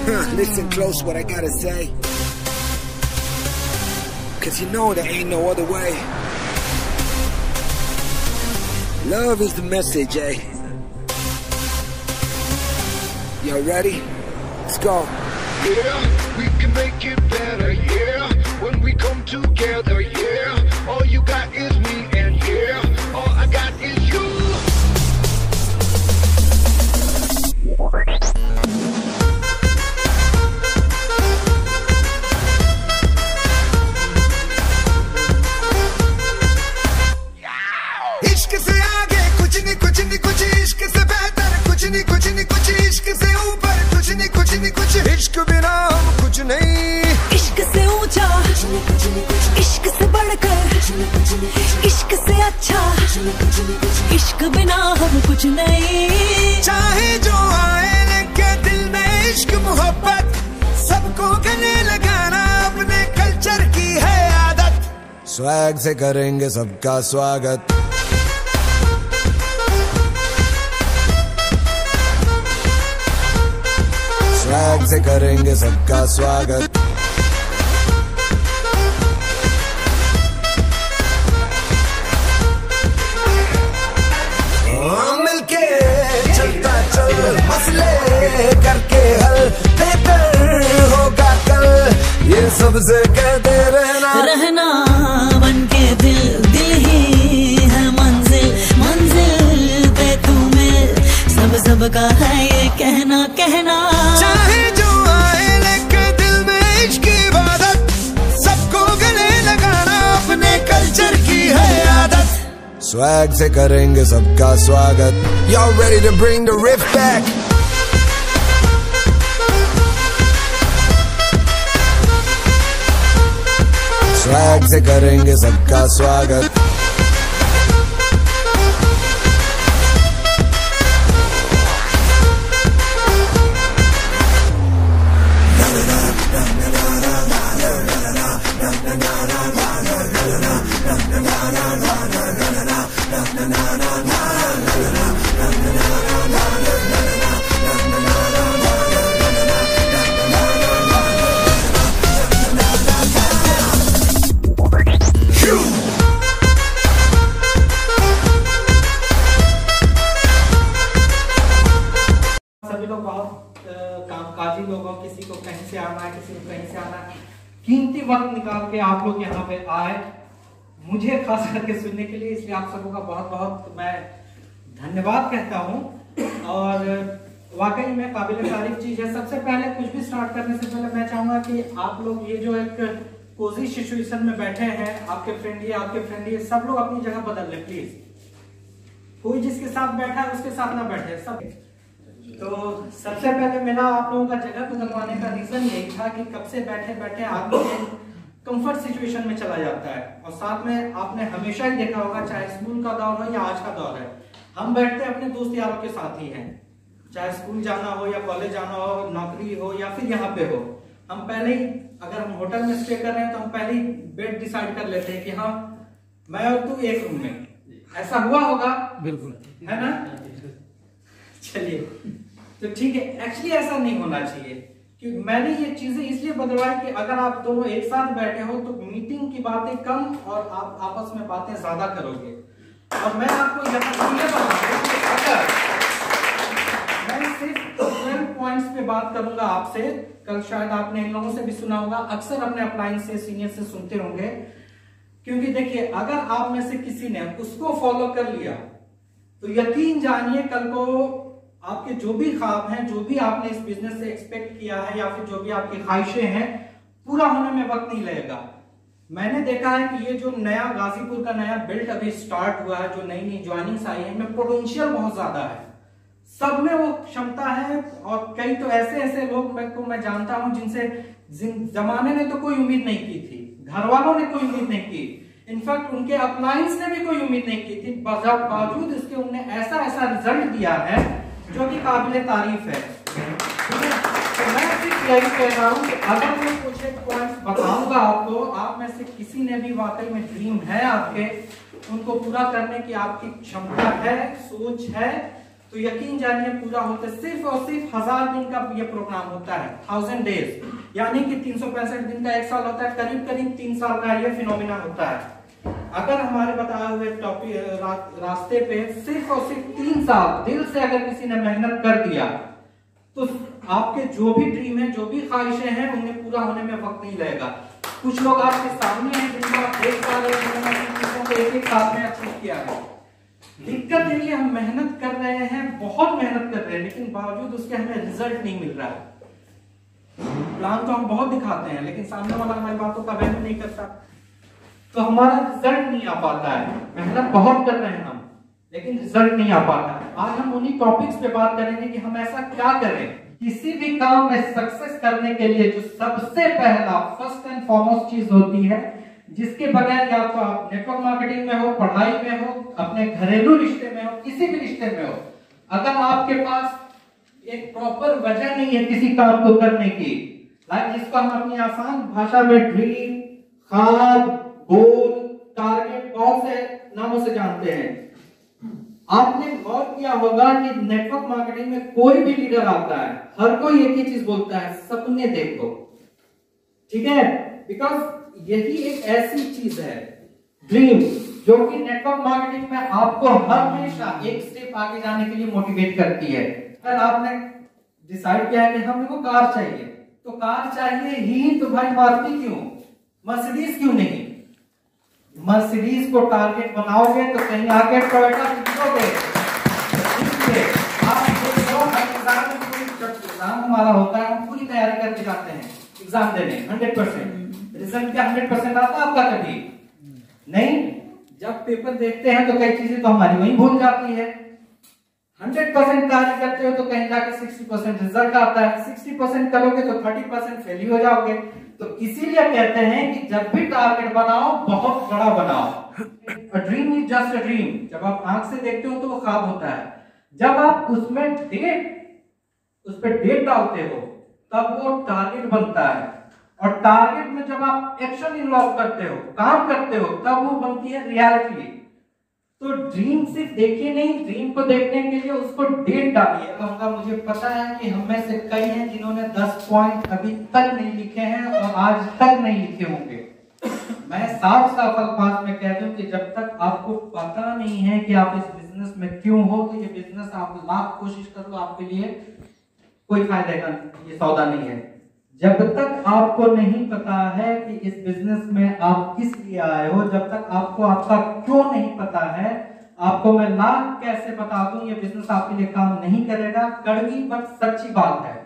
Listen close what I gotta say, cause you know there ain't no other way. Love is the message, eh? Y'all ready? Let's go. Yeah, we can make it better, yeah. When we come together, yeah. All you got is me, and yeah, all I got is you. इश्क से आगे कुछ नहीं कुछ नहीं कुछ, इश्क से बेहतर कुछ नहीं कुछ नहीं कुछ, इश्क से ऊपर कुछ नहीं कुछ नहीं कुछ, इश्क बिना हम कुछ नहीं। इश्क से ऊंचा इश्क से बढ़कर इश्क से अच्छा इश्क बिना हम कुछ नहीं। चाहे जो आए लगे दिल में इश्क मोहब्बत, सबको गले लगाना अपने कल्चर की है आदत। स्वैग से करेंगे सबका स्वागत, स्वैग से करेंगे सबका स्वागत। मिलके चलता चल मसले करके हल, बेहतर होगा कल ये सबसे कहते रहना बनके दिल दिल ही है मंजिल, मंजिल पे तू मिल, सबका है ये कहना कहना। चाहे जो आए लेके दिल में इश्क की इबादत, सबको गले लगाना अपने कल्चर की है आदत। स्वैग से करेंगे सबका स्वागत। Y'all ready to bring the riff back? Swag से करेंगे सबका स्वागत। सभी लोग बहुत कामकाजी लोग हो, किसी को कहीं से आना है, किसी को कहीं से आना है, कीमती वक्त निकाल के आप लोग यहाँ पे आए मुझे खास करके सुनने के लिए, इसलिए आप सबों का बहुत बहुत मैं धन्यवाद कहता हूँ। और वाकई में काबिल तारीफ चीज है। सबसे पहले कुछ भी स्टार्ट करने से पहले मैं चाहूंगा कि आप लोग ये जो एक कोजी सिचुएशन में बैठे हैं, आपके फ्रेंड ये सब लोग अपनी जगह बदल ले प्लीज। कोई जिसके साथ बैठा है उसके साथ ना बैठे सब। तो सबसे पहले मेरा आप लोगों का जगह बदलवाने का रीजन यही था कि कब से बैठे बैठे आदमी कंफर्ट सिचुएशन में चला जाता है। और साथ में आपने हमेशा ही देखा होगा, चाहे स्कूल का दौर हो या आज का दौर है, हम बैठते अपने दोस्त यारों के साथ ही हैं। चाहे स्कूल जाना हो या कॉलेज जाना हो, नौकरी हो या फिर यहाँ पे हो, हम पहले ही अगर हम होटल में स्टे कर रहे हैं तो हम पहले ही बेड डिसाइड कर लेते हैं कि हाँ मैं और तू एक रूम में। ऐसा हुआ होगा, बिल्कुल है ना? चलिए तो ठीक है। एक्चुअली ऐसा नहीं होना चाहिए, क्योंकि मैंने ये चीजें इसलिए बदलवाई कि अगर आप दोनों एक साथ बैठे हो तो मीटिंग की बातें कम और आप आपस में बातें ज्यादा करोगे। और मैं आपको यहाँ ये बता दूं कि अगर मैं सिर्फ 12 पॉइंट्स पे बात करूंगा आपसे, कल शायद आपने इन लोगों से भी सुना होगा, अक्सर अपने अपलाइन से सीनियर से सुनते होंगे। क्योंकि देखिए अगर आप में से किसी ने उसको फॉलो कर लिया तो यकीन जानिए कल को आपके जो भी ख्वाब हैं, जो भी आपने इस बिजनेस से एक्सपेक्ट किया है या फिर जो भी आपकी ख्वाहिशें हैं, पूरा होने में वक्त नहीं लगेगा। मैंने देखा है कि ये जो नया गाजीपुर का नया बिल्ड अभी स्टार्ट हुआ है, जो नई नई ज्वाइनिंग्स आई है, इनमें पोटेंशियल बहुत ज्यादा है, सब में वो क्षमता है। और कई तो ऐसे ऐसे लोग मैं जानता हूं जिनसे जमाने ने तो कोई उम्मीद नहीं की थी, घर वालों ने कोई उम्मीद नहीं की, इनफैक्ट उनके अपलायंस ने भी कोई उम्मीद नहीं की थी। बावजूद इसके उन्होंने ऐसा ऐसा रिजल्ट दिया है जो कि काबिल तारीफ है। तो मैं सिर्फ यही कह रहा हूँ कि अगर मैं कुछ एक पॉइंट्स बताऊंगा आपको, आप में से किसी ने भी वाकई में ड्रीम है आपके, उनको पूरा करने की आपकी क्षमता है, सोच है, तो यकीन जानिए पूरा होते सिर्फ और सिर्फ 1000 दिन का ये प्रोग्राम होता है, 1000 डेज, यानी कि 365 दिन का 1 साल होता है, करीब करीब 3 साल का ये फिनोमिना होता है। अगर हमारे बताए हुए टॉपिक रास्ते पे सिर्फ और सिर्फ 3 साल दिल से अगर किसी ने मेहनत कर दिया तो आपके जो भी ड्रीम है, जो भी ख्वाहिशें हैं, उन्हें पूरा होने में वक्त नहीं लगेगा। कुछ लोग आपके सामने हैं जिनको आप देख पा रहे हैं, एक साथ में अचीव किया है। दिक्कत यही है, हम मेहनत कर रहे हैं, बहुत मेहनत कर रहे हैं, लेकिन बावजूद उसके हमें रिजल्ट नहीं मिल रहा है। प्लान तो हम बहुत दिखाते हैं, लेकिन सामने वाला हमारी बातों का वैल्यू नहीं करता, तो हमारा रिजल्ट नहीं आ पाता है। मेहनत बहुत कर रहे हैं हम, लेकिन रिजल्ट नहीं आ पाता है। आज हम उन्हीं टॉपिक्स पे बात करेंगे कि हम ऐसा क्या करें किसी भी काम में सक्सेस करने के लिए। जो सबसे पहला फर्स्ट एंड फॉरमोस्ट चीज होती है, जिसके बगैर या तो आप नेटवर्क मार्केटिंग में हो, पढ़ाई में हो, अपने घरेलू रिश्ते में हो, किसी भी रिश्ते में हो, अगर आपके पास एक प्रॉपर वजह नहीं है किसी काम को करने की, लाइक जिसको हम अपनी आसान भाषा में ड्रीम, ख्वाब, गोल, टारगेट बहुत से नामों से जानते हैं। आपने गौर किया होगा कि नेटवर्क मार्केटिंग में कोई भी लीडर आता है, हर कोई एक ही चीज बोलता है, सपने देखो, ठीक है, बिकॉज यही एक ऐसी चीज है ड्रीम जो कि नेटवर्क मार्केटिंग में आपको हमेशा एक स्टेप आगे जाने के लिए मोटिवेट करती है। अगर आपने डिसाइड किया है कि हमने को कार चाहिए, तो कार चाहिए ही, तो भाई मारुति क्यों, मर्सिडीज क्यों नहीं? मर्सिडीज को टारगेट बनाओगे तो कहीं आगे टोयोटा जीतोगे। एग्जाम हमारा होता है, हम पूरी तैयारी करके जाते हैं एग्जाम देने 100%, रिजल्ट क्या 100% आता है आपका? कभी नहीं। जब पेपर देखते हैं तो कई चीजें तो हमारी वहीं भूल जाती है। 100% तैयारी करते हो तो कहीं जाके 60% रिजल्ट आता है, 60% करोगे तो 30% फेल हो जाओगे। तो इसीलिए कहते हैं कि जब भी टारगेट बनाओ बहुत बड़ा बनाओ। A dream is just a dream. जब आप आंख से देखते हो तो वो ख्वाब होता है, जब आप उसमें उस पर डेट डालते हो तब वो टारगेट बनता है, और टारगेट में जब आप एक्शन इन्वॉल्व करते हो, काम करते हो, तब वो बनती है रियलिटी। तो ड्रीम सिर्फ देखिए नहीं, ड्रीम को देखने के लिए उसको डेट डालिए। कहूंगा मुझे पता है कि हम में से कई हैं जिन्होंने 10 पॉइंट अभी तक नहीं लिखे हैं और आज तक नहीं लिखे होंगे। मैं साफ अल्फाज में कह दूं कि जब तक आपको पता नहीं है कि आप इस बिजनेस में क्यों हो, तो ये बिजनेस आप लाख कोशिश कर लो, आपके लिए कोई फायदे का ये सौदा नहीं है। जब तक आपको नहीं पता है कि इस बिजनेस में आप किस लिए आए हो, जब तक आपको आपका क्यों नहीं पता है, आपको मैं लाख कैसे बता दूं ये बिजनेस आपके लिए काम नहीं करेगा। कड़वी बट सच्ची बात है।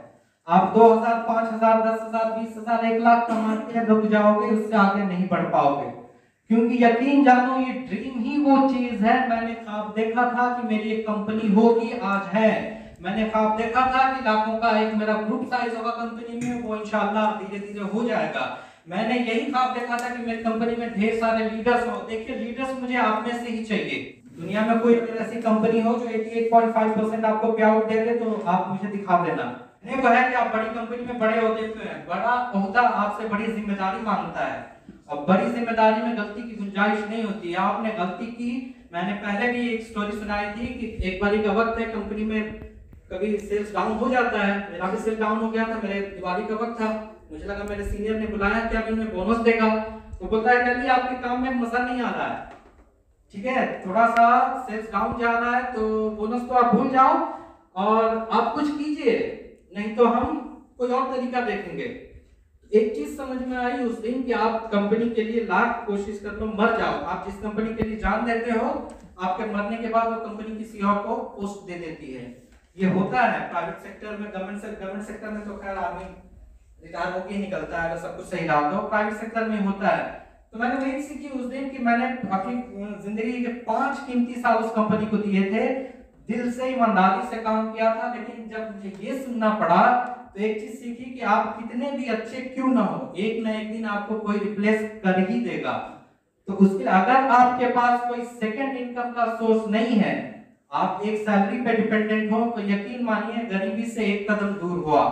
आप 2000, 5000, 10,000, 20,000, 1 लाख कमा के रुक जाओगे, उससे आगे नहीं बढ़ पाओगे। क्योंकि यकीन जानो ये ड्रीम ही वो चीज है। मैंने ख्वाब देखा था कि मेरी एक कंपनी होगी, आज है। मैंने ख्वाब देखा था कि लाखों का एक मेरा ग्रुप साइज होगा कंपनी में, वो इंशाल्लाह धीरे धीरे हो जाएगा। मैंने यही ख्वाब देखा था कि मेरी कंपनी में ढेर सारे लीडर्स हो। देखिए लीडर्स मुझे आप में से ही चाहिए। दुनिया में कोई ऐसी कंपनी हो जो 88.5% आपको पे आउट दे दे, तो आप मुझे दिखा देना। नहीं वो है कि आप बड़ी कंपनी में बड़े ओहदे पे हैं, बड़ा ओहदा आपसे बड़ी जिम्मेदारी मांगता है, और बड़ी जिम्मेदारी में गलती की गुंजाइश नहीं होती है। आपने गलती की, मैंने पहले भी एक स्टोरी सुनाई थी कि एक बारी का वक्त है, कंपनी में कभी सेल्स डाउन हो जाता है। मेरा भी सेल्स डाउन हो गया था, मेरे दिवाली का वक्त था। मुझे लगा मेरे सीनियर ने बुलाया कि अब इन्हें बोनस देगा, तो बोलता है कि आपके काम में मजा नहीं आ रहा है, ठीक है, थोड़ा सा सेल्स डाउन जा रहा है, तो बोनस तो आप भूल जाओ और आप कुछ कीजिए, नहीं तो हम कोई और तरीका देखेंगे। एक चीज समझ में आई उस दिन कि आप कंपनी के लिए लाख कोशिश कर लो, मर जाओ। आप जिस कंपनी के लिए जान देते हो, आपके मरने के बाद वो कंपनी किसी और को पोस्ट दे देती है। ये होता है प्राइवेट सेक्टर में। गवर्नमेंट सेक्टर में तो खैर आदमी रिटायर होकर ही निकलता है अगर सब कुछ सही रहा तो। प्राइवेट सेक्टर में होता है। तो मैंने वही सीखी उस दिन कि मैंने अपनी जिंदगी के 5 कीमती साल उस कंपनी को दिए थे, दिल से ईमानदारी से काम किया था। लेकिन जब मुझे ये सुनना पड़ा तो एक चीज सीखी कि आप कितने भी अच्छे क्यों ना हो, एक ना एक दिन आपको कोई रिप्लेस कर ही देगा। तो उसके अगर आपके पास कोई सेकंड इनकम का सोर्स नहीं है, आप एक सैलरी पे डिपेंडेंट हो, तो यकीन मानिए गरीबी से एक कदम दूर हुआ।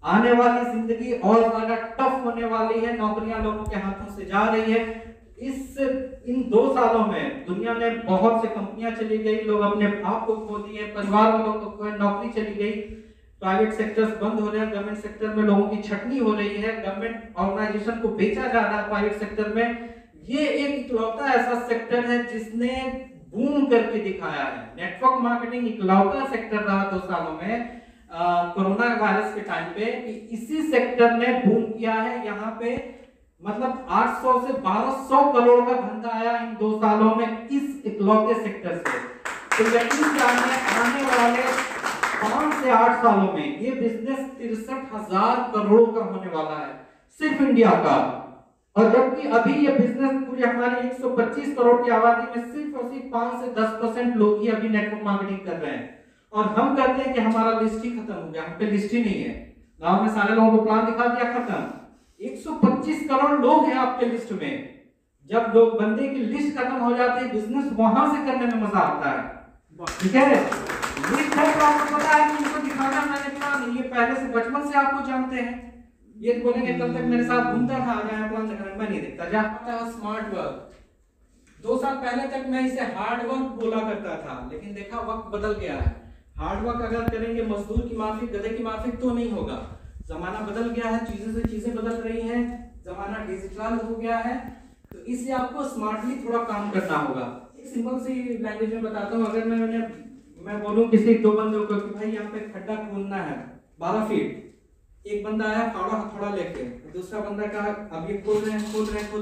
आने वाली जिंदगी और ज्यादा टफ होने वाली है, नौकरियां लोगों के हाथों से जा रही है। इन 2 सालों में दुनिया में बहुत से कंपनियां चली गई, लोग अपने आप को खो दिए, परिवार वालों को नौकरी चली गई, प्राइवेट सेक्टर्स बंद हो रहे हैं, गवर्नमेंट सेक्टर में लोगों की छटनी हो रही है, गवर्नमेंट ऑर्गेनाइजेशन को बेचा जा रहा है प्राइवेट सेक्टर में। ये एक इकलौता ऐसा सेक्टर है जिसने बूम करके दिखाया है। नेटवर्क मार्केटिंग इकलौता सेक्टर रहा 2 सालों में कोरोना वायरस के टाइम पे कि इसी सेक्टर ने बूम किया है। यहाँ पे मतलब 800 से 1200 करोड़ का धंधा आया इन 2 सालों में इस इकलौते सेक्टर से। तो यकीन जानिए आने वाले 5 से 8 सालों में ये बिजनेस 63,000 करोड़ का होने वाला है सिर्फ इंडिया का। और जबकि अभी ये बिजनेस पूरी हमारी 125 करोड़ की आबादी में सिर्फ और सिर्फ 5 से 10% लोग ही अभी नेटवर्क मार्केटिंग कर रहे हैं। और हम कहते हैं कि हमारा लिस्ट ही खत्म हो गया, हम पे लिस्ट ही नहीं है। गांव में सारे लोगों को प्लान दिखा दिया, खत्म। 125 करोड़ लोग हैं आपके लिस्ट में। जब लोग बंदे की लिस्ट खत्म हो जाती है, बिजनेस वहां से करने में मजा आता है। ठीक है, लिस्ट है तो आपको पता है कि इनको दिखाना मैंने प्लान, ये पहले से बचपन से आपको जानते हैं। ये बोलेंगे कल तक मेरे साथ घूमता था, आ गया प्लान दिखाने, मैं नहीं देखता जाता। स्मार्ट वर्क 2 साल पहले तक मैं इसे हार्ड वर्क बोला करता था, लेकिन देखा वक्त बदल गया है। हार्ड वर्क अगर करेंगे मजदूर की माफिक, गधे की माफिक तो नहीं होगा। जमाना बदल गया है, चीजें से चीजें बदल रही हैं, जमाना डिजिटल हो गया है, तो इसलिए आपको स्मार्टली थोड़ा काम करना होगा। एक सिंपल सी लैंग्वेज में बताता हूँ। अगर मैं बोलूँ किसी 2 बंदों को कि भाई यहाँ पे खड्डा खोदना है 12 फीट, एक बंदा आया फावड़ा हथौड़ा लेके, दूसरा बंदा कहा अब ये खोद रहे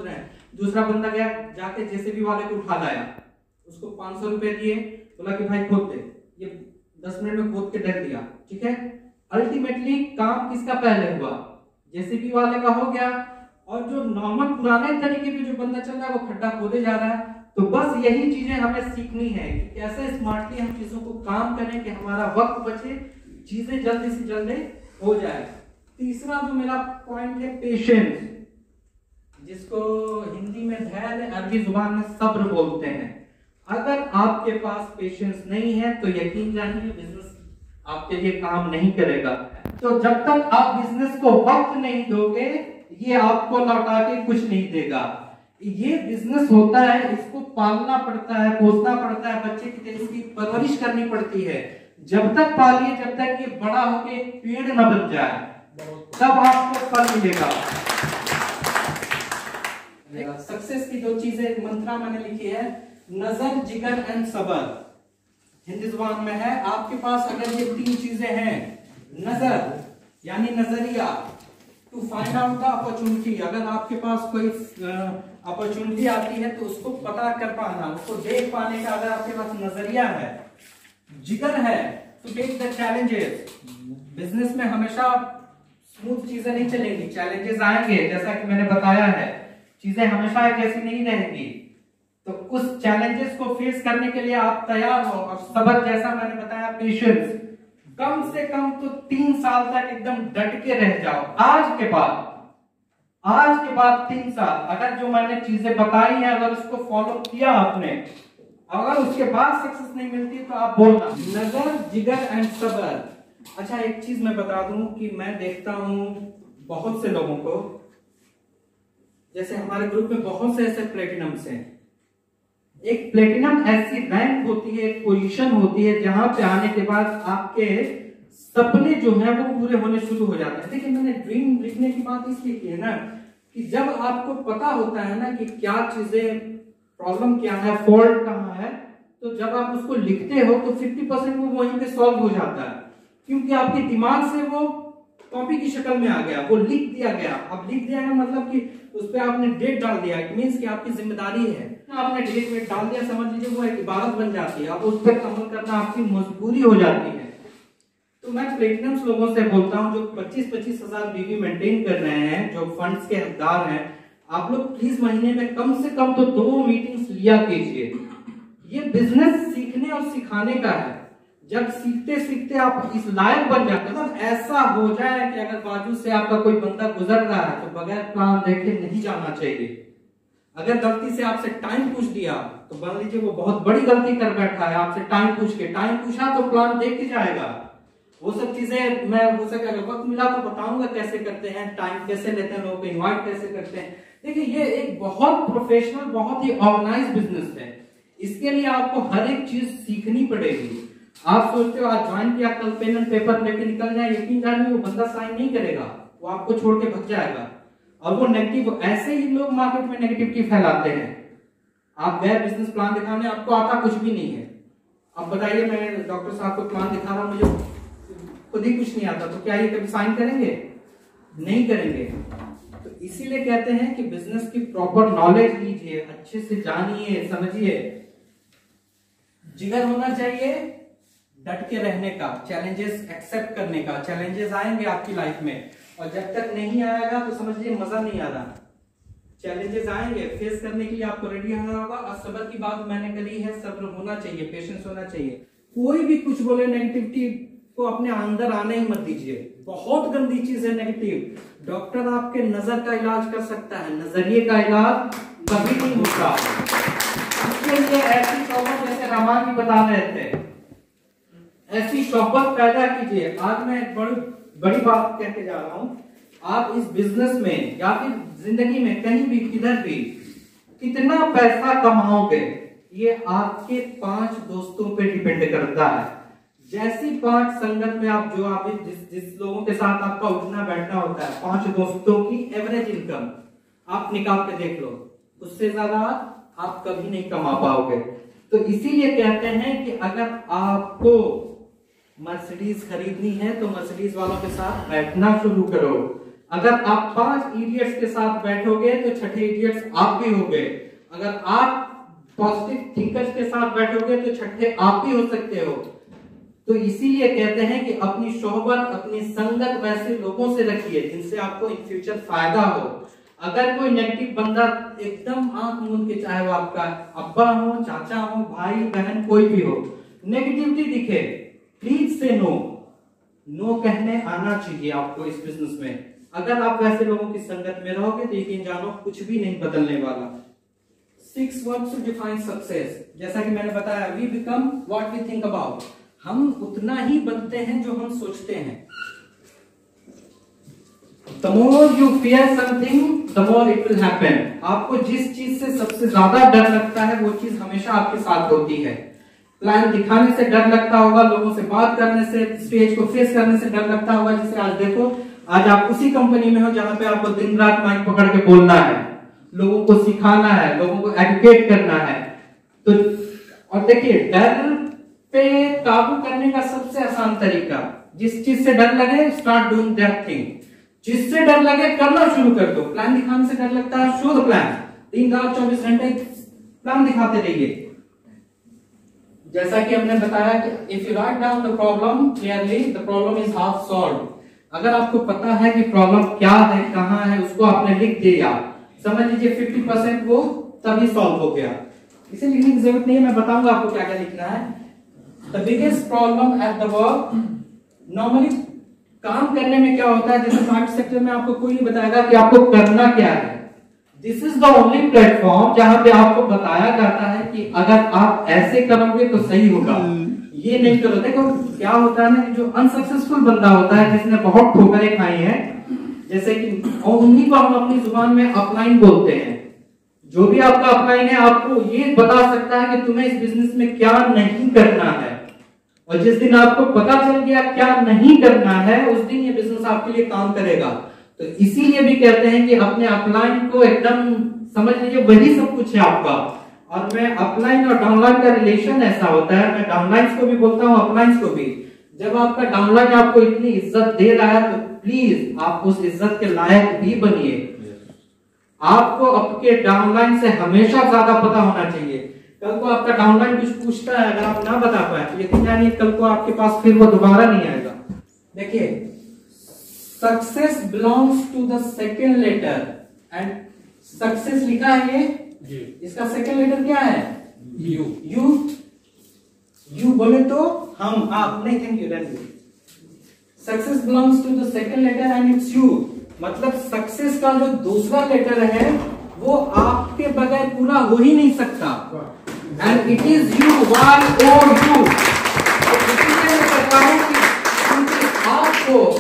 हैं, दूसरा बंदा गया जाके जेसीबी वाले को उठा लाया, उसको 500 रुपए दिए, बोला कि भाई खोद दे, ये 10 मिनट में खोद के रख दिया। ठीक है, अल्टीमेटली काम किसका पहले हुआ? जेसीबी वाले का हो गया, और जो नॉर्मल पुराने तरीके पे जो बंदा चल रहा है वो खड्डा खोदे जा रहा है। तो बस यही चीजें हमें सीखनी है कि कैसे स्मार्टली हम चीजों को काम करें कि हमारा वक्त बचे, चीजें जल्दी से जल्दी हो जाए। तीसरा जो मेरा पॉइंट है पेशेंस, जिसको हिंदी में धैर्य, अरबी जुबान में सब्र बोलते हैं। अगर आपके पास पेशेंस नहीं है तो यकीन जानिए बिजनेस आपके लिए काम नहीं करेगा। तो जब तक आप बिजनेस को वक्त नहीं दोगे, ये आपको लौटा के कुछ नहीं देगा। ये बिजनेस होता है, इसको पालना पड़ता है, पोसना पड़ता है, बच्चे की तरह इसकी परवरिश करनी पड़ती है। जब तक पालिए, जब तक ये बड़ा होके एक पेड़ न बन जाए, तब आपको फल मिलेगा। सक्सेस की 2 चीजें मंत्रा मैंने लिखी है, नजर, जिगर एंड सबर। हिंदी जुबान में है। आपके पास अगर ये 3 चीजें हैं, नजर यानी नजरिया, to find out the opportunity, अगर आपके पास कोई अपॉर्चुनिटी आती है तो उसको पता कर पाना, उसको देख पाने का अगर आपके पास नजरिया है। जिगर है to take the challenges. Business में हमेशा स्मूथ चीजें नहीं चलेंगी, चैलेंजेस आएंगे, जैसा कि मैंने बताया है, चीजें हमेशा एक ऐसी नहीं रहेंगी। तो उस चैलेंजेस को फेस करने के लिए आप तैयार हो। और सब्र, जैसा मैंने बताया, पेशेंस, कम से कम तो 3 साल तक एकदम डट के रह जाओ। आज के बाद 3 साल अगर जो मैंने चीजें बताई हैं, अगर उसको फॉलो किया आपने, अगर उसके बाद सक्सेस नहीं मिलती तो आप बोलना नजर, जिगर एंड सब्र। अच्छा, एक चीज मैं बता दूं कि मैं देखता हूं बहुत से लोगों को, जैसे हमारे ग्रुप में बहुत से ऐसे प्लेटिनम्स हैं। एक प्लेटिनम ऐसी रैंक होती है, एक पोजीशन होती है जहां पे आने के बाद आपके सपने जो हैं वो पूरे होने शुरू हो जाते हैं। देखिए, मैंने ड्रीम लिखने की बात इसलिए की है ना कि जब आपको पता होता है ना कि क्या चीजें, प्रॉब्लम क्या है, फॉल्ट कहाँ है, तो जब आप उसको लिखते हो तो 50% वो वहीं पे सॉल्व हो जाता है, क्योंकि आपके दिमाग से वो कॉपी की शक्ल में आ गया, वो लिख दिया गया। अब लिख दिया है मतलब कि उस पर आपने डेट डाल दिया, इट मींस कि आपकी जिम्मेदारी है, आपने डेट में डाल दिया, समझ लीजिए वो एक इबारत बन जाती है, अब उस पर अमल करना आपकी मजबूरी हो जाती है। तो मैं प्लेटिनम्स लोगों से बोलता हूं जो 25-25 हजार बीवी मेंटेन कर रहे हैं, जो फंड्स के हकदार हैं, आप लोग प्लीज महीने में कम से कम तो 2 मीटिंग्स लिया कीजिए। ये बिजनेस सीखने और सिखाने का है। जब सीखते सीखते आप इस लायक बन जाते हैं, मतलब ऐसा हो जाए कि अगर बाजू से आपका कोई बंदा गुजर रहा है तो बगैर प्लान देखे नहीं जाना चाहिए। अगर गलती से आपसे टाइम पूछ दिया तो मान लीजिए वो बहुत बड़ी गलती कर बैठा है, आपसे टाइम पूछ के, टाइम पूछा तो प्लान देख के जाएगा। वो सब चीजें मैं हो सके अगर वक्त मिला तो बताऊंगा कैसे करते हैं, टाइम कैसे लेते हैं, लोगों को इनवाइट कैसे करते हैं। देखिए ये एक बहुत प्रोफेशनल, बहुत ही ऑर्गेनाइज बिजनेस है। इसके लिए आपको हर एक चीज सीखनी पड़ेगी। आप सोचते हो आज ज्वाइन किया, कल पेन एंड पेपर लेके निकल जाए, यकीन जानिए वो बंदा साइन नहीं करेगा, वो आपको छोड़ के भग जाएगा। और वो नेगेटिव, ऐसे ही लोग मार्केट में नेगेटिविटी फैलाते हैं। आप गए बिजनेस प्लान दिखाने, आपको आता कुछ भी नहीं है। अब बताइए मैं डॉक्टर साहब को प्लान दिखा रहा हूं, मुझे खुद ही कुछ नहीं आता, तो क्या ये कभी साइन करेंगे? नहीं करेंगे। तो इसीलिए कहते हैं कि बिजनेस की प्रॉपर नॉलेज लीजिए, अच्छे से जानिए, समझिए। जिगर होना चाहिए डट के रहने का, चैलेंजेस एक्सेप्ट करने का। चैलेंजेस आएंगे आपकी लाइफ में, और जब तक नहीं आएगा तो समझिए मजा नहीं आ रहा। चैलेंजेस आएंगे, फेस करने के लिए आपको रेडी होना होगा। और सब्र की बात मैंने करी है, सब्र होना चाहिए, पेशेंस होना चाहिए। कोई भी कुछ बोले, नेगेटिविटी को अपने अंदर आने ही मत दीजिए। बहुत गंदी चीज है नेगेटिव। डॉक्टर आपके नजर का इलाज कर सकता है, नजरिए का इलाज कभी नहीं होता। इसके लिए ऐसी सोबत, जैसे रहमान भी बता रहे थे, ऐसी सोबत पैदा कीजिए। आज मैं बड़ी बात कहते जा रहा हूं। आप इस बिजनेस में या फिर जिंदगी में कहीं भी, किधर भी कितना पैसा कमाओगे, ये आपके 5 दोस्तों पे डिपेंड करता है। जैसी 5 संगत में आप जिस लोगों के साथ आपका उठना बैठना होता है, 5 दोस्तों की एवरेज इनकम आप निकाल के देख लो, उससे ज्यादा आप कभी नहीं कमा पाओगे। तो इसीलिए कहते हैं कि अगर आपको मर्सिडीज खरीदनी है तो मर्सिडीज वालों के साथ बैठना शुरू करो। अगर आप 5 इडियट्स के साथ बैठोगे तो छठे इडियट्स आप भी होगे। अगर आप पॉजिटिव थिंकर्स के साथ बैठोगे तो छठे आप भी हो सकते हो। तो इसीलिए कहते हैं कि अपनी सोहबत, अपनी संगत वैसे लोगों से रखिए जिनसे आपको इन फ्यूचर फायदा हो। अगर कोई नेगेटिव बंदा एकदम आंख मूंद के, चाहे वो आपका अब्बा हो, चाचा हो, भाई बहन, कोई भी हो, नेगेटिविटी दिखे, प्लीज से नो कहने आना चाहिए आपको इस बिजनेस में। अगर आप वैसे लोगों की संगत में रहोगे तो यकीन जानो कुछ भी नहीं बदलने वाला। 6 words to define success। जैसा कि मैंने बताया, we become what we think about. हम उतना ही बनते हैं जो हम सोचते हैं। The more you fear something, the more it will happen। आपको जिस चीज से सबसे ज्यादा डर लगता है वो चीज हमेशा आपके साथ होती है। प्लान दिखाने से डर लगता होगा, लोगों से बात करने से, स्टेज को फेस करने से डर लगता होगा। जैसे आज देखो, आज आप उसी कंपनी में हो जहां पे आपको दिन रात माइक पकड़ के बोलना है, लोगों को सिखाना है, लोगों को एजुकेट करना है। तो और देखिए, डर पे काबू करने का सबसे आसान तरीका, जिस चीज से डर लगे स्टार्ट डूइंग दैट थिंग। जिससे डर लगे करना शुरू कर दो। प्लान दिखाने से डर लगता है, शो द प्लान। 3 रात 24 घंटे प्लान दिखाते रहिए। जैसा कि हमने बताया कि if you write down the problem clearly, the problem is half solved. अगर आपको पता है कि प्रॉब्लम क्या है, कहां है, उसको आपने लिख दिया, समझ लीजिए 50% वो तभी सॉल्व हो गया। इसे लिखने की जरूरत नहीं है, मैं बताऊंगा आपको क्या क्या लिखना है। The biggest problem at the work, normally काम करने में क्या होता है, जैसे प्राइवेट सेक्टर में आपको कोई नहीं बताएगा कि आपको करना क्या है। This is the only platform जहां पे आपको बताया जाता है कि अगर आप ऐसे करोगे तो सही होगा, ये नहीं करो। देखो क्या होता है ना, जो अनसक्सेसफुल बंदा होता है, जिसने बहुत ठोकरें खाई हैं, जैसे कि उन्हीं को हम अपनी जुबान में अपलाइन बोलते हैं। जो भी आपका अपलाइन है आपको ये बता सकता है कि तुम्हें इस बिजनेस में क्या नहीं करना है। और जिस दिन आपको पता चल गया क्या नहीं करना है, उस दिन ये बिजनेस आपके लिए काम करेगा। तो इसीलिए भी कहते हैं कि अपने अपलाइन को एकदम समझ लीजिए, वही सब कुछ है आपका। और मैं अपलाइन और डाउनलाइन का रिलेशन ऐसा होता है, मैं डाउनलाइंस को भी बोलता हूँ, अपलाइंस को भी। जब आपका डाउनलाइन आपको इतनी इज्जत दे रहा है तो प्लीज आप उस इज्जत के लायक भी बनिए। आपको आपके डाउनलाइन से हमेशा ज्यादा पता होना चाहिए। कल को आपका डाउनलाइन कुछ पूछता है, अगर आप ना बता पाए तो यकीन जानिए कल को आपके पास फिर वो दोबारा नहीं आएगा। देखिए, success belongs to the second letter, and success लिखा है ये, इसका सेकेंड लेटर क्या है? यू। यू बोले तो हम, आप नहीं, thank you. Success belongs to the second letter and it's you. मतलब सक्सेस का जो दूसरा लेटर है वो आपके बगैर पूरा हो ही नहीं सकता। And it is you, Y O U. इसलिए मैं कहता हूं कि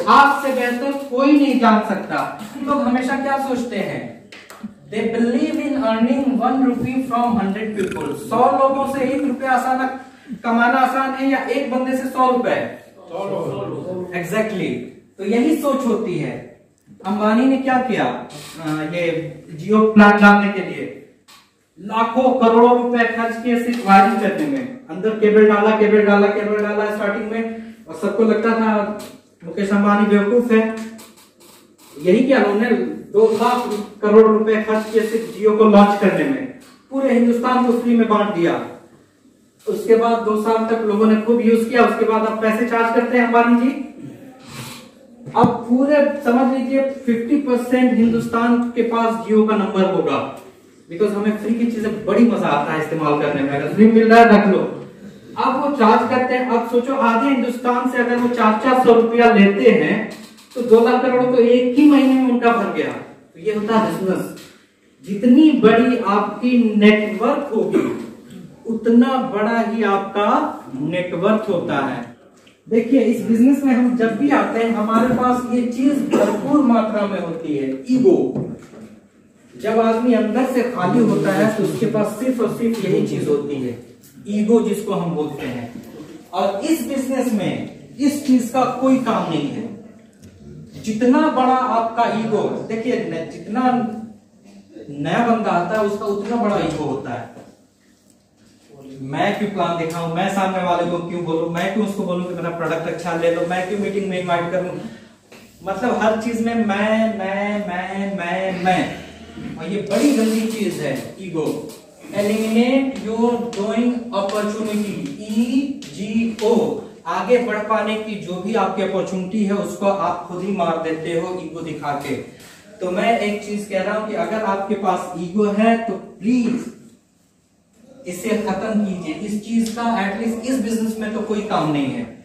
आपसे बेहतर कोई नहीं जान सकता। लोग हमेशा क्या सोचते हैं, they believe in earning 1 rupee from 100 people. 100 लोगों से 1 रुपया आसान कमाना आसान है, या एक बंदे से 100 रुपए? एग्जैक्टली। तो यही सोच होती है। अंबानी ने क्या किया, ये जियो प्लान डालने के लिए लाखों करोड़ों रुपए खर्च किए सिर्फ वायरिंग करने में। अंदर केबल डाला स्टार्टिंग में, और सबको लगता था मुकेश अंबानी बेवकूफ है। यही क्या, उन्होंने 2 लाख करोड़ रुपए खर्च किए सिर्फ जियो को लॉन्च करने में, पूरे हिंदुस्तान को फ्री में बांट दिया। उसके बाद 2 साल तक लोगों ने खूब यूज किया, उसके बाद अब पैसे चार्ज करते हैं अंबानी जी। अब पूरे समझ लीजिए 50% हिंदुस्तान के पास जियो का नंबर होगा, बिकॉज हमें फ्री की चीजें बड़ी मजा आता है इस्तेमाल करने में। अगर फ्री मिल रहा है रख लो। अब वो चार्ज करते हैं। अब सोचो आधे हिंदुस्तान से अगर वो 400 रुपया लेते हैं तो 2 लाख करोड़ तो एक ही महीने में उनका भर गया। तो ये होता है बिजनेस। जितनी बड़ी आपकी नेटवर्क होगी उतना बड़ा ही आपका नेटवर्क होता है। देखिए इस बिजनेस में हम जब भी आते हैं हमारे पास ये चीज भरपूर मात्रा में होती है, ईगो। जब आदमी अंदर से खाली होता है तो उसके पास सिर्फ और सिर्फ यही चीज होती है, ईगो, जिसको हम बोलते हैं। और इस बिजनेस में इस चीज का कोई काम नहीं है। जितना बड़ा आपका ईगो, देखिए जितना नया बंदा आता है उसका उतना बड़ा ईगो होता है। मैं क्यों प्लान दिखाऊं, मैं सामने वाले को क्यों बोलूं, मैं क्यों उसको बोलूं कि मेरा प्रोडक्ट अच्छा ले लो, मैं क्यों मीटिंग में इनवाइट करूं। मतलब हर चीज में मैं। और ये बड़ी गंदी चीज है ego. Eliminate your growing opportunity, EGO। आगे बढ़ पाने की जो भी आपकी अपॉर्चुनिटी है उसको आप खुद ही मार देते हो ईगो दिखा के। तो मैं एक चीज कह रहा हूं कि अगर आपके पास ईगो है तो प्लीज इसे खत्म कीजिए। इस चीज का एटलीस्ट इस बिजनेस में तो कोई काम नहीं है।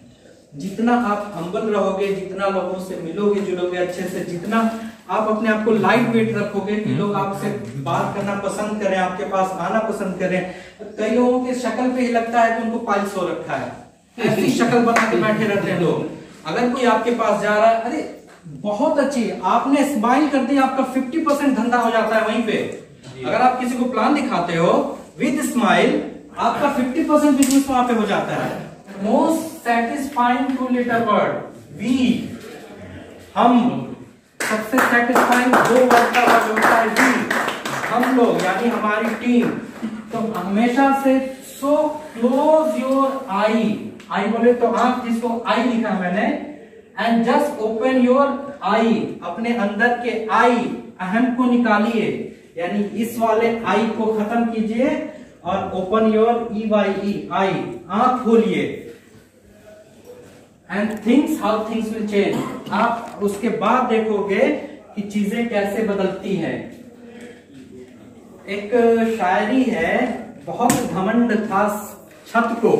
जितना आप हम्बल रहोगे, जितना लोगों से मिलोगे जुलोगे अच्छे से, जितना आप अपने आप को लाइट वेट रखोगे कि लोग आपसे बात करना पसंद करें, आपके पास आना पसंद करें। कई लोगों के शक्ल पे ही लगता है कि उनको पाइल्स हो रखा है, ऐसी शक्ल बना के बैठे रहते हैं लोग। अगर कोई आपके पास जा रहा है, अरे बहुत अच्छी, आपने स्माइल कर दी, आपका 50% धंधा हो जाता है वहीं पे। अगर आप किसी को प्लान दिखाते हो विद स्माइल, आपका 50% बिजनेस वहां पे हो जाता है। Most satisfying 2 letter word, we, हम। सबसे सेटिस्फाइंग 2 वर्ड का वर्ड होता है वी, हम लोग, यानी हमारी टीम। तो हमेशा से सो क्लोज योर आई बोले तो आंख, जिसको आई लिखा मैंने, एंड जस्ट ओपन योर आई, अपने अंदर के आई, अहम को निकालिए, यानी इस वाले आई को खत्म कीजिए और ओपन योर EYE, आई, आंख खोलिए। And things how things will change. आप उसके बाद देखोगे कि चीजें कैसे बदलती हैं। एक शायरी है, बहुत घमंड था छत को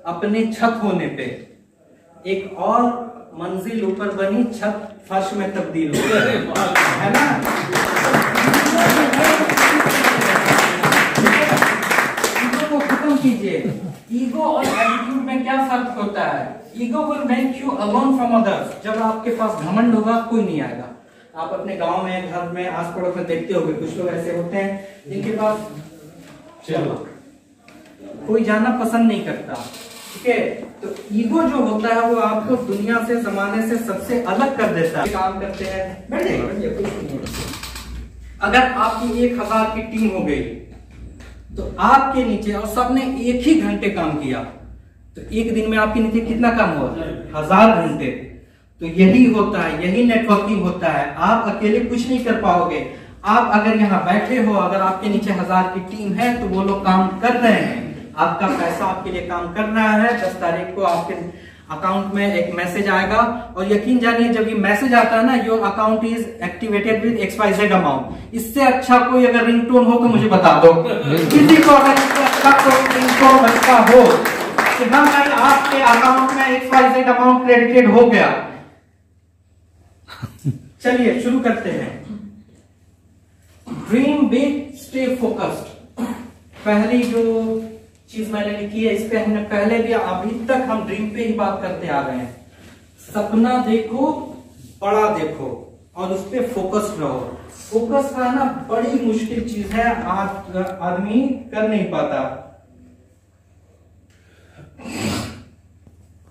अपने छत होने पे, एक और मंजिल ऊपर बनी, छत फर्श में तब्दील हो गई, है ना। ईगो को खत्म कीजिए। ईगो और एटीट्यूड में क्या फर्क होता है? Ego will make you alone from others. जब आपके पास घमंड होगा कोई नहीं आएगा। आप अपने गांव में, घर में, आस पड़ोस में देखते होंगे, कुछ लोग ऐसे होते हैं जिनके पास कोई जाना पसंद नहीं करता, ठीक है। तो ईगो जो होता है वो आपको दुनिया से, जमाने से सबसे अलग कर देता है। काम करते हैं, अगर आपकी 1000 की टीम हो गई तो आपके नीचे, और सबने एक ही घंटे काम किया, तो एक दिन में आपके नीचे कितना काम हुआ? 1000 घंटे। तो यही होता है, यही नेटवर्किंग होता है। आप अकेले कुछ नहीं कर पाओगे। आप अगर यहाँ बैठे हो, अगर आपके नीचे 1000 की टीम है तो वो लोग काम कर रहे हैं, आपका पैसा आपके लिए काम कर रहा है। 10 तारीख को आपके अकाउंट में एक मैसेज आएगा, और यकीन जानिए जब ये मैसेज आता है ना, your account is activated with XYZ amount, इससे अच्छा कोई अगर रिंगटोन हो तो मुझे बता दो। किसी को अगर इससे अच्छा कोई रिंगटोन अच्छा हो कि हाँ भाई आपके अकाउंट में XYZ अमाउंट क्रेडिटेड हो गया। चलिए शुरू करते हैं। Dream big, stay focused. पहली जो चीज मैंने लिखी है, इस पे हमने पहले भी, अभी तक हम ड्रीम पे ही बात करते आ रहे हैं। सपना देखो, बड़ा देखो और उस पर फोकस रहो। फोकस करना बड़ी मुश्किल चीज है, आज आदमी कर नहीं पाता।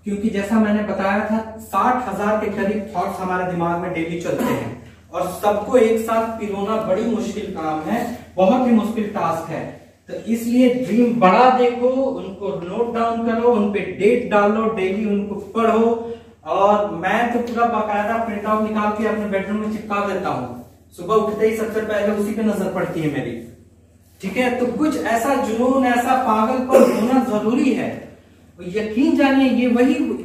क्योंकि जैसा मैंने बताया था 60,000 के करीब थॉट्स हमारे दिमाग में डेली चलते हैं और सबको एक साथ पिरोना बड़ी मुश्किल काम है, बहुत ही मुश्किल टास्क है। तो इसलिए ड्रीम बड़ा देखो, उनको नोट डाउन करो, उन पे डेट डालो, डेली उनको पढ़ो। और मैं तो पूरा बाकायदा प्रिंट आउट निकाल के अपने बेडरूम में चिपका देता हूँ। सुबह उठते ही सबसे पहले उसी पे नजर पड़ती है मेरी। ठीक है, तो कुछ ऐसा जुनून, ऐसा पागलपन होना जरूरी है। यकीन जानिए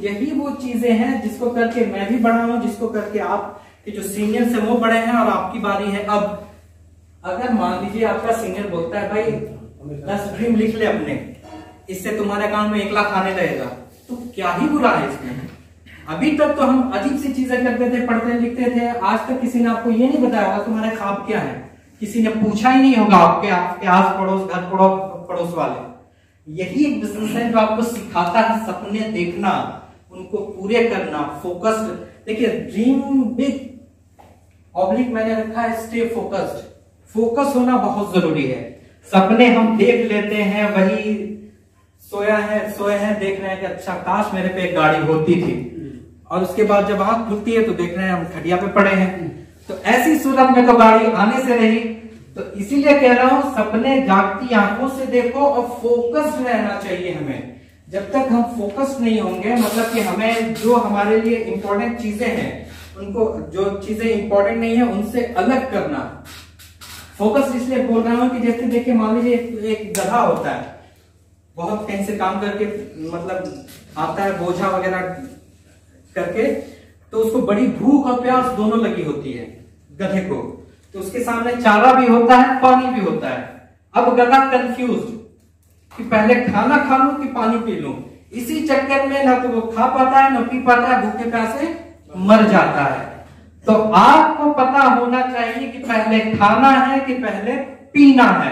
यही वो चीजें हैं जिसको करके मैं भी बड़ा हूं, जिसको करके आप के जो सीनियर्स है वो बड़े हैं और आपकी बारी है। अब अगर मान लीजिए आपका सीनियर बोलता है भाई 10 ड्रीम लिख ले अपने, इससे तुम्हारे अकाउंट में 1 लाख आने लगेगा, तो क्या ही बुरा है इसमें। अभी तक तो हम अजीब सी चीजें करते थे, पढ़ते लिखते थे, आज तक किसी ने आपको ये नहीं बताया होगा तुम्हारे ख्वाब क्या है, किसी ने पूछा ही नहीं होगा आपके आस पड़ोस, घर पड़ोस वाले। यही बिजनेस है जो आपको सिखाता है सपने देखना, उनको पूरे करना, फोकस्ड। देखिए ड्रीम बिग ऑब्लिक मैंने रखा है स्टे फोकस्ड। फोकस होना बहुत जरूरी है। सपने हम देख लेते हैं, वही सोए हैं देख रहे हैं कि अच्छा काश मेरे पे एक गाड़ी होती थी, और उसके बाद जब आंख खुलती है तो देख रहे हैं हम खटिया पे पड़े हैं। तो ऐसी सूरत में तो गाड़ी आने से रही। तो इसीलिए कह रहा हूं सपने जागती आंखों से देखो और फोकस रहना चाहिए हमें। जब तक हम फोकस नहीं होंगे, मतलब कि हमें जो हमारे लिए इंपॉर्टेंट चीजें हैं उनको, जो चीजें इंपॉर्टेंट नहीं है उनसे अलग करना। फोकस इसलिए बोल रहा हूं कि जैसे देखिए मान लीजिए एक गधा होता है, बहुत कहीं से काम करके मतलब आता है बोझा वगैरह करके, तो उसको बड़ी भूख और प्यास दोनों लगी होती है गधे को। तो उसके सामने चारा भी होता है, पानी भी होता है। अब गधा कंफ्यूज्ड कि पहले खाना खा लूं कि पानी पी लूं। इसी चक्कर में ना तो वो खा पाता है, ना पी पाता है, भूखे प्यासे मर जाता है। तो आपको पता होना चाहिए कि पहले खाना है कि पहले पीना है।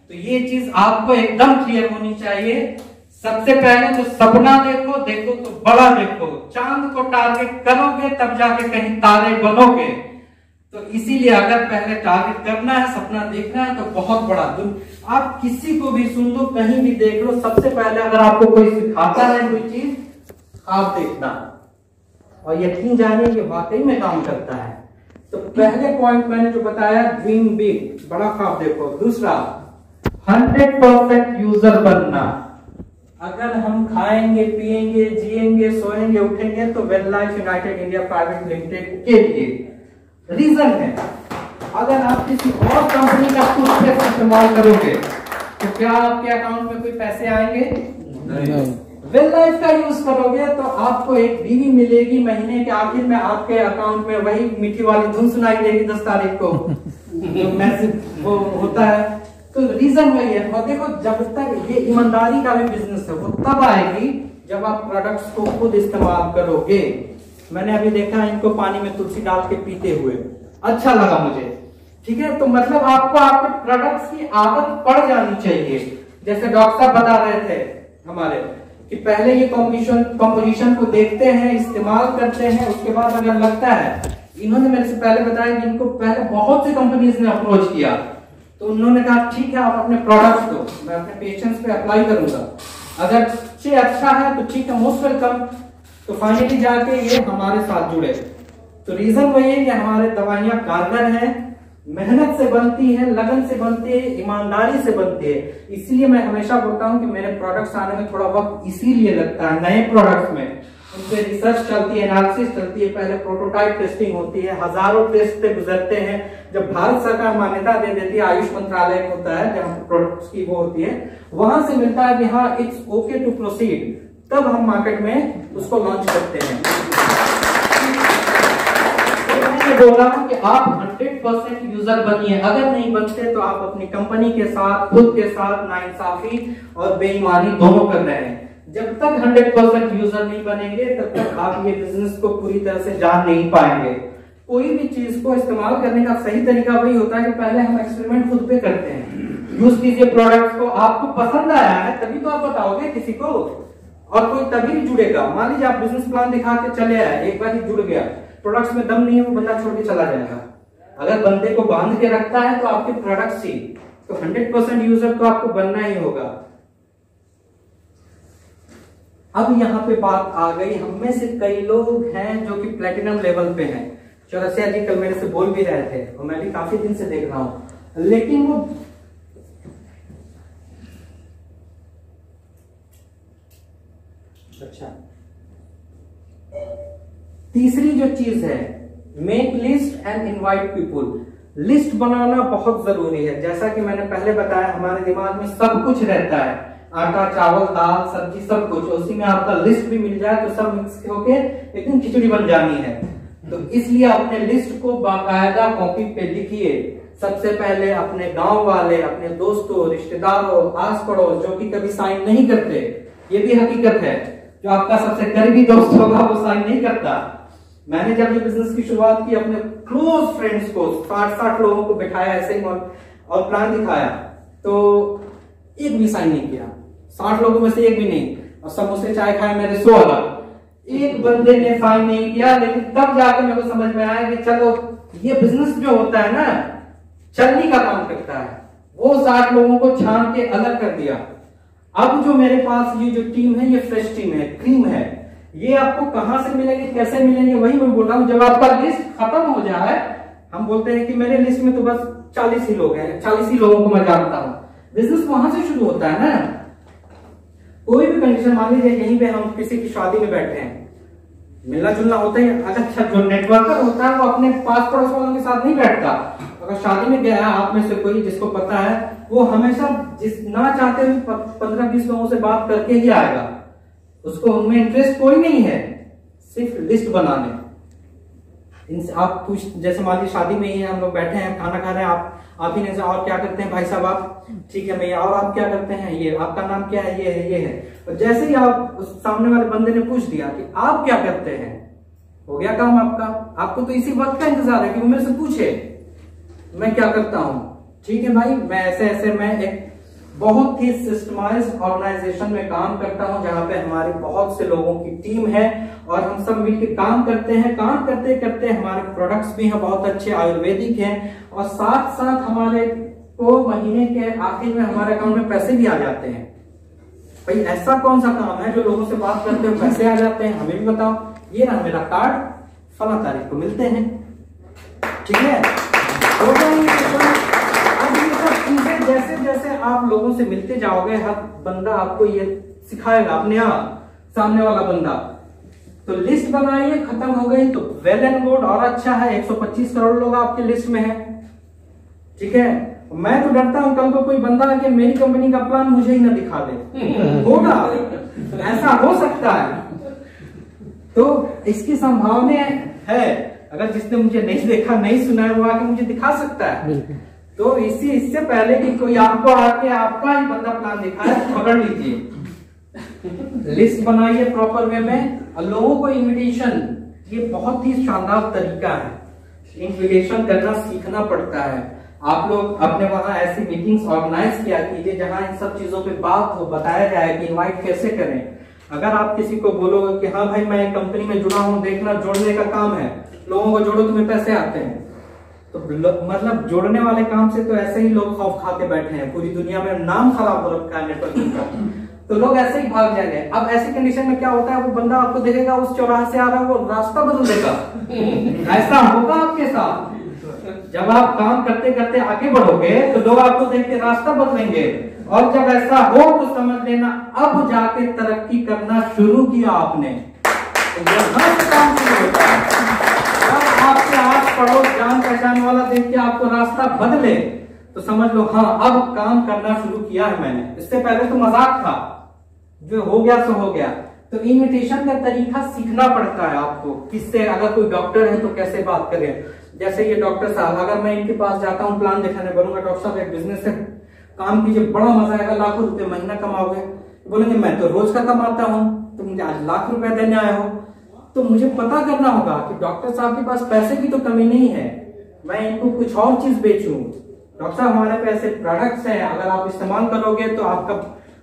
तो ये चीज आपको एकदम क्लियर होनी चाहिए। सबसे पहले तो सपना देखो तो बड़ा देखो। चांद को टारगेट करोगे तब जाके कहीं तारे बनोगे। तो इसीलिए अगर पहले टारगेट करना है, सपना देखना है, तो बहुत बड़ा आप किसी को भी सुन लो, कहीं भी देख लो, सबसे पहले अगर आपको कोई सिखाता है कोई चीज, ख्वाब देखना, और यकीन जानिए ये वाकई में काम करता है। तो पहले पॉइंट मैंने जो बताया ड्रीम बिग, बड़ा ख्वाब देखो। दूसरा 100% यूजर बनना। अगर हम खाएंगे, पिएंगे, जिएंगे, सोएंगे, उठेंगे तो well life United India private limited के लिए रीजन है। अगर आप किसी और कंपनी का टूथपेस्ट इस्तेमाल करोगे तो क्या आपके अकाउंट में कोई पैसे आएंगे? नहीं। वेल लाइफ का यूज करोगे तो आपको एक बीवी मिलेगी, महीने के आखिर में आपके अकाउंट में वही मीठी वाली धुन सुनाई देगी 10 तारीख को जो मैसेज वो होता है। तो रीजन वही है। और देखो जब तक ये ईमानदारी का भी बिजनेस है, वो तब आएगी जब आप प्रोडक्ट्स को खुद इस्तेमाल करोगे। मैंने अभी देखा इनको पानी में तुलसी डाल के पीते हुए, अच्छा लगा मुझे। ठीक है, तो मतलब आपको आपके प्रोडक्ट्स की आदत पड़ जानी चाहिए। जैसे डॉक्टर साहब बता रहे थे हमारे कि पहले ये कॉम्पोजिशन को देखते हैं, इस्तेमाल करते हैं, उसके बाद अगर लगता है, इन्होंने मेरे से पहले बताया कि इनको पहले बहुत सी कंपनीज ने अप्रोच किया, तो उन्होंने कहा ठीक है आप अपने प्रोडक्ट्स को मैं अपने पेशेंट्स पे अप्लाई करूंगा, अगर से अच्छा है तो ठीक है, मोस्ट वेलकम। तो फाइनली जाके ये हमारे साथ जुड़े। तो रीजन वही है कि हमारे दवाइयां कारगर हैं, मेहनत से बनती है, लगन से बनती है, ईमानदारी से बनती है। इसलिए मैं हमेशा बोलता हूं कि मेरे प्रोडक्ट्स आने में थोड़ा वक्त इसीलिए लगता है। नए प्रोडक्ट्स में उन पे रिसर्च चलती है, एनालिसिस चलती है, पहले प्रोटोटाइप टेस्टिंग होती है, हजारों टेस्ट पे गुजरते हैं। जब भारत सरकार मान्यता दे देती है, आयुष मंत्रालय होता है जहां प्रोडक्ट्स की वो होती है, वहां से मिलता है कि हाँ इट्स ओके टू प्रोसीड, तब हम मार्केट में उसको लॉन्च करते हैं। तो मैं बोल रहा हूं कि आप 100% यूजर बनिए। अगर नहीं बनते तो आप अपनी कंपनी के साथ, खुद के साथ नाइंसाफी और बेईमानी दोनों कर रहे हैं। जब तक 100% यूजर नहीं बनेंगे तब तक आप ये बिजनेस को पूरी तरह से जान नहीं पाएंगे। कोई भी चीज को इस्तेमाल करने का सही तरीका वही होता है कि पहले हम एक्सपेरिमेंट खुद पे करते हैं, यूज कीजिए प्रोडक्ट्स को, आपको पसंद आया है तभी तो आप बताओगे किसी को। और कोई तभी जुड़ेगा। मान लीजिए आप बिजनेस प्लान दिखा के चले आए, एक बार ही जुड़ गया, प्रोडक्ट्स में दम नहीं है, वो बंदा छोड़ के चला जाएगा। अगर बंदे को बांध के रखता है तो आपके प्रोडक्ट्स ही, तो 100% यूजर तो आपको बनना ही होगा। अब यहाँ पे बात आ गई, हम में से कई लोग हैं जो कि प्लेटिनम लेवल पे हैं। चौरसिया जी कल मेरे से बोल भी रहे थे और मैं भी काफी दिन से देख रहा हूं, लेकिन वो अच्छा, तीसरी जो चीज है, make list and invite people. List बनाना बहुत जरूरी है। जैसा कि मैंने पहले बताया, हमारे दिमाग में सब कुछ रहता है, आटा, चावल, दाल, सब्जी, सब कुछ, उसी में आपका लिस्ट भी मिल जाए तो सब मिक्स होके एक दिन खिचड़ी बन जानी है। तो इसलिए अपने लिस्ट को बाकायदा कॉपी पे लिखिए। सबसे पहले अपने गांव वाले, अपने दोस्तों, रिश्तेदारों, आस पड़ोस जो कि कभी साइन नहीं करते, ये भी हकीकत है, जो आपका सबसे करीबी दोस्त होगा वो साइन नहीं करता। मैंने जब ये बिजनेस की शुरुआत की, अपने क्लोज फ्रेंड्स को 60 लोगों को बिठाया ऐसे ही और प्लान दिखाया, तो एक भी साइन नहीं किया। 60 लोगों में से एक भी नहीं। और समोसे चाय खाए मेरे 100 अलग, एक बंदे ने साइन नहीं किया। लेकिन तब जाकर मेरे को समझ में आया कि चलो ये बिजनेस जो होता है ना, चलनी का काम करता है। वो 60 लोगों को छान के अलग कर दिया। अब जो मेरे पास ये जो टीम है, ये फ्रेश टीम है, क्रीम है। ये आपको कहां से मिलेंगे, कैसे मिलेंगे, वही मैं बोल रहा हूं। जब आपका लिस्ट खत्म हो जाए, हम बोलते हैं कि मेरे लिस्ट में तो बस 40 ही लोग हैं, 40 ही लोगों को मैं जानता हूं। बिजनेस वहां से शुरू होता है ना। कोई भी कंडीशन, मान लीजिए यहीं पे हम किसी की शादी में बैठे हैं, मिलना जुलना होता ही। अच्छा, जो नेटवर्कर होता है वो अपने पास पड़ोस वालों के साथ नहीं बैठता। अगर शादी में गया है आप में से कोई जिसको पता है, वो हमेशा ना चाहते हुए 15-20 लोगों से बात करके ही आएगा। उसको उनमें इंटरेस्ट कोई नहीं है, सिर्फ लिस्ट बनाने। इनसे आप कुछ, जैसे मान लीजिए शादी में ही हम लोग बैठे हैं, खाना खा रहे हैं, आप ही ने से और क्या करते हैं भाई साहब आप, ठीक है मैं, और आप क्या करते हैं, ये आपका नाम क्या है, ये है। और जैसे ही आप उस सामने वाले बंदे ने पूछ दिया कि आप क्या करते हैं, हो गया काम आपका। आपको तो इसी वक्त का इंतजार है कि वो मेरे से पूछे मैं क्या करता हूं। ठीक है भाई, मैं ऐसे मैं एक बहुत ही सिस्टमाइज्ड ऑर्गेनाइजेशन में काम करता हूं, जहां पे हमारे बहुत से लोगों की टीम है और हम सब मिलकर काम करते हैं। काम करते करते हमारे प्रोडक्ट्स भी हैं बहुत अच्छे, आयुर्वेदिक हैं, और साथ साथ हमारे को महीने के आखिर में हमारे अकाउंट में पैसे भी आ जाते हैं। भाई ऐसा कौन सा काम है जो लोगों से बात करते हो पैसे आ जाते हैं, हमें भी बताओ। ये रहा मेरा कार्ड, फला तारीख को मिलते हैं, ठीक है। जैसे जैसे आप लोगों से मिलते जाओगे, हर बंदा आपको ये सिखाएगा अपने आप, सामने वाला बंदा। तो लिस्ट बनाइए, खत्म हो गई तो वेल एंड गुड, और अच्छा है। 125 करोड़ लोग आपके लिस्ट में हैं, ठीक है। मैं तो डरता हूं कल को कोई बंदा आके मेरी कंपनी का प्लान मुझे ही ना दिखा दे। होगा, ऐसा हो सकता है। तो इसकी संभावना है, अगर जिसने मुझे नहीं देखा, नहीं सुना है, वो आके मुझे दिखा सकता है। तो इससे पहले कि कोई आपको आके आपका ही बंदा प्लान दिखाए, पकड़ लीजिए। लिस्ट बनाइए प्रॉपर वे में, और लोगों को इनविटेशन, ये बहुत ही शानदार तरीका है। इनविटेशन करना सीखना पड़ता है। आप लोग अपने वहां ऐसी मीटिंग्स ऑर्गेनाइज किया कीजिए जहां इन सब चीजों पे बात हो, बताया जाए कि इनवाइट कैसे करें। अगर आप किसी को बोलोगे कि हाँ भाई मैं कंपनी में जुड़ा हूं, देखना जोड़ने का काम है, लोगों को जोड़ो तुम्हें पैसे आते हैं, तो मतलब जोड़ने वाले काम से तो ऐसे ही लोग खौफ खा के बैठे हैं। पूरी दुनिया में नाम खराब हो रखा है नेटवर्किंग का, तो लोग ऐसे ही भाग जाएंगे। अब ऐसी कंडीशन में क्या होता है, वो बंदा आपको देखेगा उस चौराहे से आ रहा है, वो रास्ता बदल देगा। ऐसा होगा आपके साथ। जब आप काम करते करते आगे बढ़ोगे तो लोग आपको देख के रास्ता बदलेंगे, और जब ऐसा हो तो समझ लेना अब जाके तरक्की करना शुरू किया आपने। तो यहां से काम शुरू होता है। अब आपके आस पड़ोस जान पहचान वाला देख के आपको रास्ता बदले तो समझ लो हाँ अब काम करना शुरू किया है मैंने। इससे पहले तो मजाक था, जो हो गया सो हो गया। तो इन्विटेशन का तरीका सीखना पड़ता है आपको। किससे, अगर कोई डॉक्टर है तो कैसे बात करें। जैसे ये डॉक्टर साहब, अगर मैं इनके पास जाता हूँ प्लान दिखाने, बोलूंगा डॉक्टर साहब एक बिजनेस है, काम कीजिए, बड़ा मजा आएगा, लाखों रुपए महीना कमाओगे। बोलेंगे मैं तो रोज का कमाता हूँ, तो मुझे आज लाख रुपए देने आए हो। तो मुझे पता करना होगा कि डॉक्टर साहब के पास पैसे की तो कमी नहीं है, मैं इनको कुछ और चीज बेचूं। डॉक्टर साहब हमारे पे ऐसे प्रोडक्ट्स हैं, अगर आप इस्तेमाल करोगे तो आपका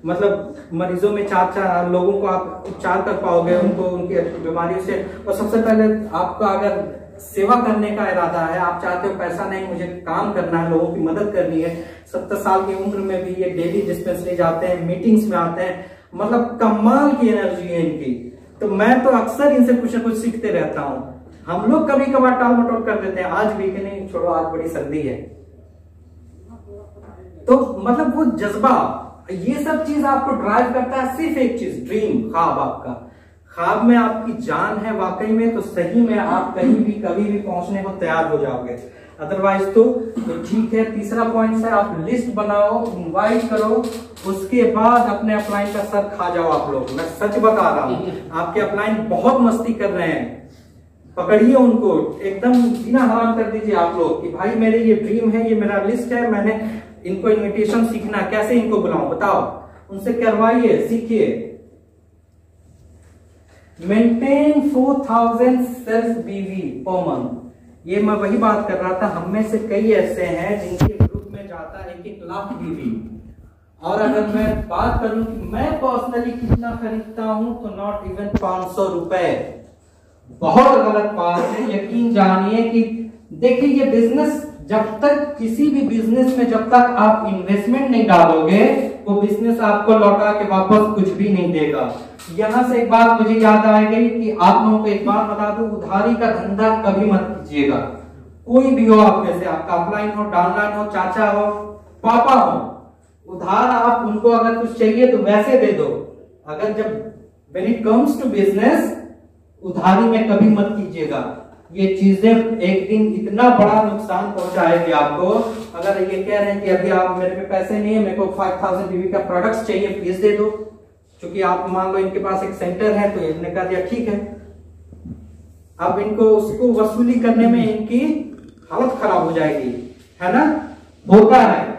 मतलब मरीजों में 4 लोगों को आप उपचार कर पाओगे, उनको उनकी बीमारियों से। और सबसे पहले आपका अगर सेवा करने का इरादा है, आप चाहते हो पैसा नहीं, मुझे काम करना है, लोगों की मदद करनी है, 70 साल की उम्र में भी ये डेली डिस्पेंसरी जाते हैं, मीटिंग्स में आते हैं, मतलब कमाल की एनर्जी है इनकी। तो मैं तो अक्सर इनसे कुछ न कुछ सीखते रहता हूँ। हम लोग कभी कभार टाल मटोल कर देते हैं, आज भी कि नहीं छोड़ो आज बड़ी सर्दी है, तो मतलब वो जज्बा, ये सब चीज आपको ड्राइव करता है। सिर्फ एक चीज, ड्रीम, ख्वाब। आपका ख्वाब में आपकी जान है वाकई में, तो सही में आप कहीं भी कभी भी पहुंचने को तैयार हो जाओगे। अदरवाइज तो ठीक है। तीसरा पॉइंट है, आप लिस्ट बनाओ, इनवाइट करो, उसके बाद अपने अपलाइन का सर खा जाओ आप लोग। मैं सच बता रहा हूं, आपके अपलाइन बहुत मस्ती कर रहे हैं, पकड़िए उनको, एकदम जीना हराम कर दीजिए आप लोग कि भाई मेरे ये ड्रीम है, ये मेरा लिस्ट है, मैंने इनको इनविटेशन सीखना, कैसे इनको बुलाऊं बताओ, उनसे करवाइए, सीखिए। मेंटेन 4000 सेल्फ बीवी पर मंथ। ये मैं वही बात कर रहा था, हम में से कई ऐसे हैं जिनके ग्रुप में जाता है 1 लाख बीवी। और अगर मैं बात करूं कि मैं पर्सनली कितना खरीदता हूं, तो नॉट इवन 500 रुपए। बहुत गलत बात है, यकीन जानिए कि देखिए ये बिजनेस, जब तक किसी भी बिजनेस में जब तक आप इन्वेस्टमेंट नहीं डालोगे, वो बिजनेस आपको लौटा के वापस कुछ भी नहीं देगा। यहां से एक बात मुझे याद आ गई कि आप लोगों को एक बात बता दूं, उधारी का धंधा कभी मत कीजिएगा। कोई भी हो आप में से, आपका अपलाइन हो, डाउनलाइन हो, चाचा हो, पापा हो, उधार आप उनको अगर कुछ चाहिए तो वैसे दे दो। अगर जब when it comes to business, उधारी में कभी मत कीजिएगा। ये चीजें एक दिन इतना बड़ा नुकसान पहुंचाएगी आपको। अगर ये कह रहे हैं कि अभी आप मेरे पे पैसे नहीं है, मेरे को 5000 बीवी का प्रोडक्ट्स चाहिए, प्लीज दे दो, क्योंकि आप मान लो इनके पास एक सेंटर है, तो इन्होंने कह दिया ठीक है। अब इनको उसको वसूली करने में इनकी हालत खराब हो जाएगी, है ना। होता है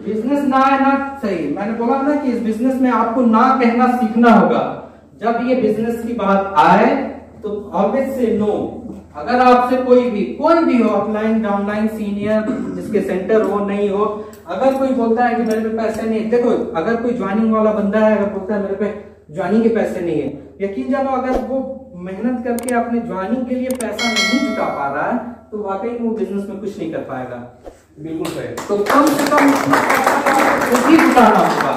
बिजनेस ना है ना, सही मैंने बोला ना कि इस बिजनेस में आपको ना कहना सीखना होगा। जब ये बिजनेस की बात आए तो ऑलवेज से नो। अगर आपसे कोई भी हो, अपलाइन, डाउनलाइन, सीनियर, जिसके सेंटर हो, नहीं हो, अगर कोई बोलता है कि मेरे पे पैसे नहीं, देखो अगर कोई ज्वाइनिंग वाला बंदा है, अगर बोलता है मेरे पे ज्वाइनिंग के पैसे नहीं है, यकीन जानो अगर वो मेहनत करके अपने ज्वाइनिंग के लिए पैसा नहीं जुटा पा रहा है, तो वाकई वो बिजनेस में कुछ नहीं कर पाएगा। बिल्कुल सही। तो कम से कम जुटाना होगा।